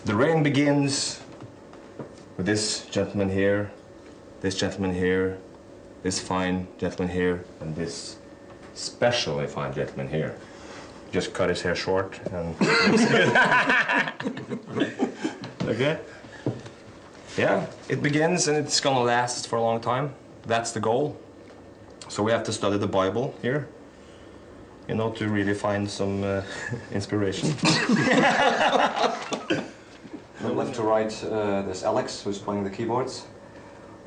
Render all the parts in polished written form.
The rain begins with this gentleman here, this gentleman here, this fine gentleman here, and this especially fine gentleman here. Just cut his hair short and... Okay? Yeah, it begins and it's gonna last for a long time. That's the goal. So we have to study the Bible here, you know, to really find some inspiration. From left to right, there's Alex, who's playing the keyboards.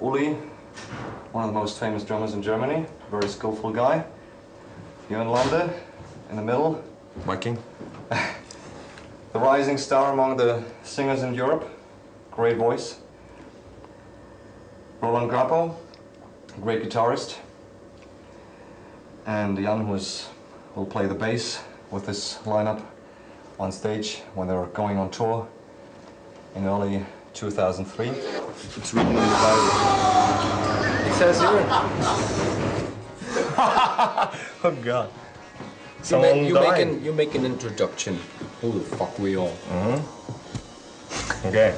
Uli, one of the most famous drummers in Germany, very skillful guy. Jorn Lande, in the middle. Viking. The rising star among the singers in Europe, great voice. Roland Grappo, great guitarist. And Jan will play the bass with this lineup on stage when they're going on tour in early 2003. It's written in the Bible. It says here. Oh God. You make an introduction. Who the fuck we are? Okay.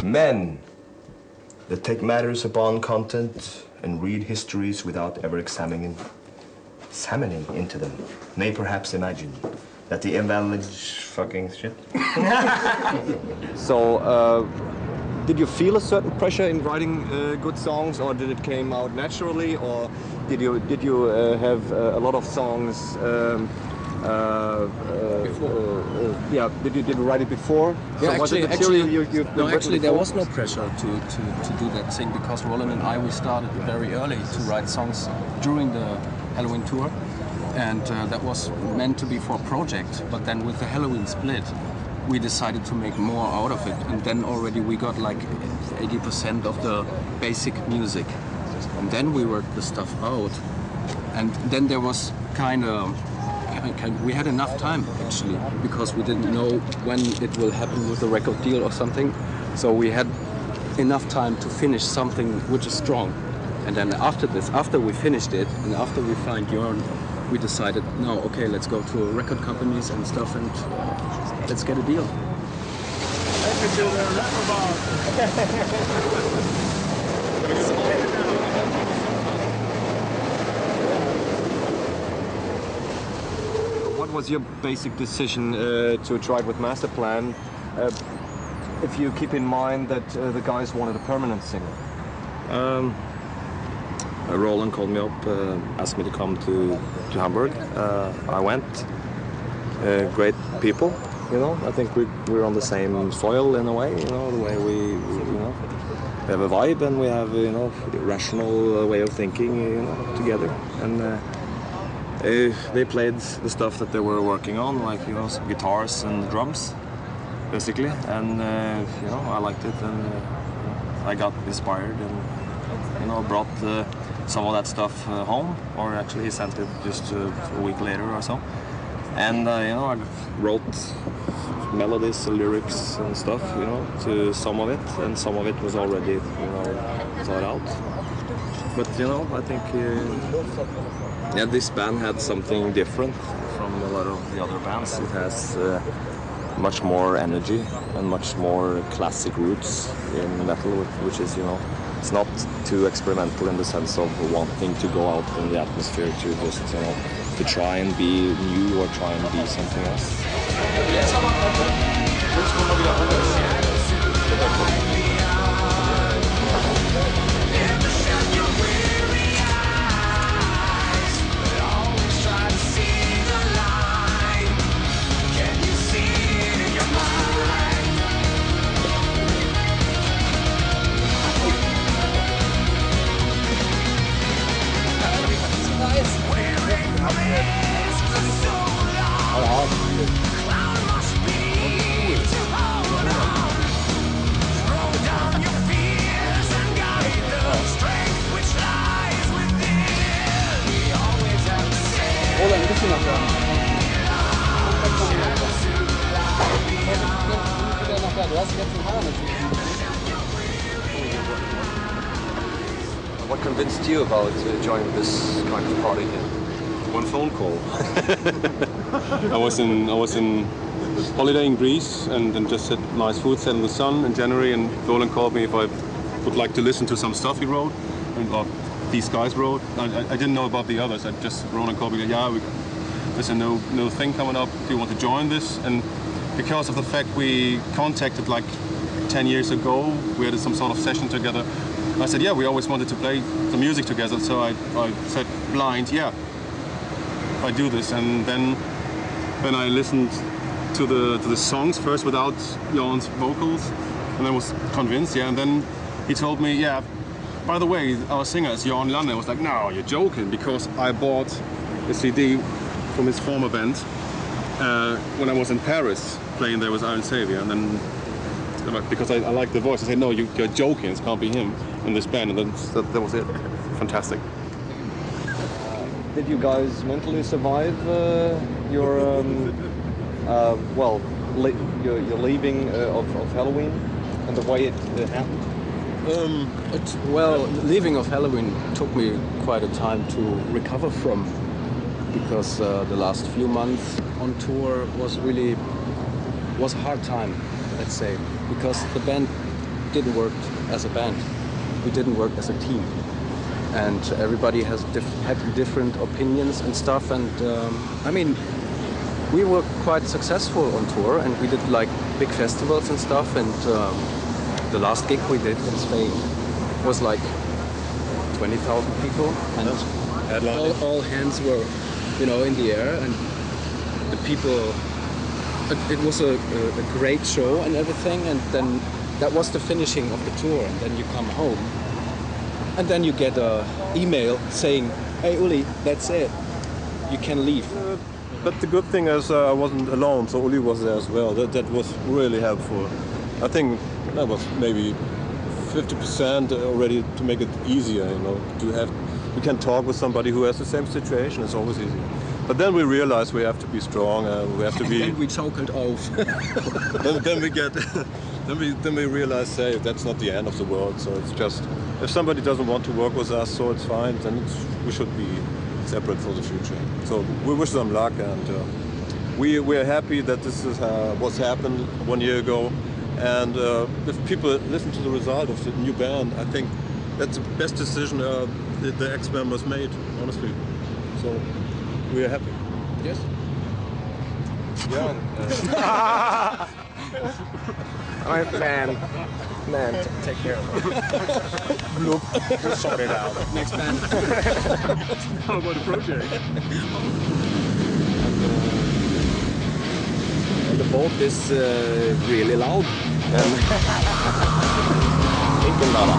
Men that take matters upon content and read histories without ever examining into them may perhaps imagine that the invalid fucking shit. So, did you feel a certain pressure in writing good songs, or did it came out naturally, or did you have a lot of songs? Yeah, did you write it before? Yeah, so actually, there was no pressure to do that thing, because Roland and I, we started very early to write songs during the Halloween tour, and that was meant to be for a project. But then with the Halloween split, we decided to make more out of it, and then already we got like 80% of the basic music, and then we worked the stuff out, and then there was we had enough time actually, because we didn't know when it will happen with the record deal or something, so we had enough time to finish something which is strong. And then after we finished it, and after we found Jorn, we decided, no, okay, let's go to record companies and stuff and let's get a deal. What was your basic decision to try it with Masterplan, if you keep in mind that the guys wanted a permanent singer? Roland called me up, asked me to come to Hamburg. I went. Great people, you know. I think we're on the same soil in a way, you know. The way we have a vibe, and we have, you know, a rational way of thinking, you know, together. And they played the stuff that they were working on, like, you know, some guitars and drums, basically. And you know, I liked it, and I got inspired, and you know, brought some of that stuff home, or actually he sent it just a week later or so. And you know, I wrote melodies, lyrics and stuff, you know, to some of it, and some of it was already, you know, thought out. But you know, I think yeah, this band had something different from a lot of the other bands. It has much more energy and much more classic roots in metal, which is, you know, it's not too experimental in the sense of wanting to go out in the atmosphere to just, you know, to try and be new or try and be something else. What convinced you about joining this kind of party here? One phone call. I was in holiday in Greece and just had nice food, sat in the sun in January, and Roland called me if I would like to listen to some stuff he wrote, and these guys wrote. I didn't know about the others. Roland called me, yeah, there's a new thing coming up. Do you want to join this? And because of the fact we contacted like 10 years ago, we had some sort of session together. I said, yeah, we always wanted to play some music together. So I said blind, yeah, I do this. And then I listened to the songs first without Jorn's vocals, and I was convinced, yeah. And then he told me, yeah, by the way, our singer is Jorn Lande. I was like, no, you're joking, because I bought a CD from his former band when I was in Paris playing there with Iron Savior, and then because I like the voice, I said, no, you're joking, it can't be him in this band, and then that was it. Fantastic. Did you guys mentally survive your your leaving of Halloween and the way it happened? Leaving of Halloween took me quite a time to recover from, because the last few months on tour was a hard time, let's say, because the band didn't work as a band. We didn't work as a team, and everybody had different opinions and stuff. And I mean, we were quite successful on tour, and we did like big festivals and stuff. And the last gig we did in Spain was like 20,000 people, and all hands were, in the air, and the people. It was a great show and everything, and then that was the finishing of the tour, and then you come home, and then you get an email saying, "Hey Uli, that's it, you can leave." But the good thing is I wasn't alone, so Uli was there as well. That was really helpful. I think that was maybe 50% already to make it easier, we can talk with somebody who has the same situation. It's always easier. But then we realize we have to be strong. We have to be. And we choked off. then we realize, hey, that's not the end of the world. So it's just, if somebody doesn't want to work with us, so it's fine. Then we should be separate for the future. So we wish them luck, and we're happy that this is what's happened 1 year ago. And if people listen to the result of the new band, I think that's the best decision the ex-members made, honestly. So we are happy. Yes. Yeah. Man, take care of it. Look, we'll sort it out. Next band. How about the project? And the boat is really loud. Vilken lada?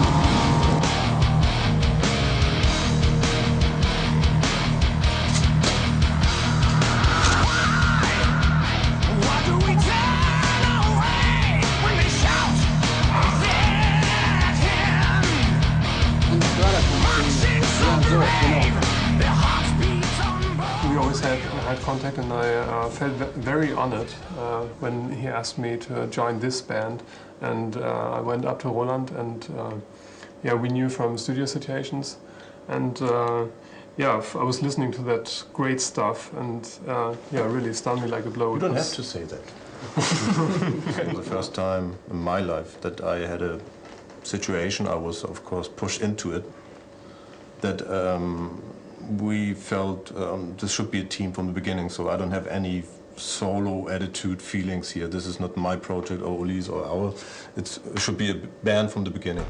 We always had contact, and I felt very honored when he asked me to join this band. And I went up to Roland, and we knew from studio situations, and I was listening to that great stuff, and really stunned me like a blow. You don't have to say that. For the first time in my life that I had a situation, I was of course pushed into it, that we felt this should be a team from the beginning, so I don't have any solo attitude feelings here. This is not my project or Uli's or ours. It should be a band from the beginning.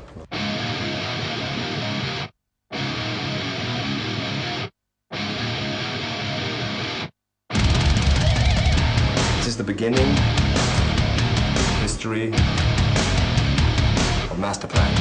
This is the beginning, history of Masterplan.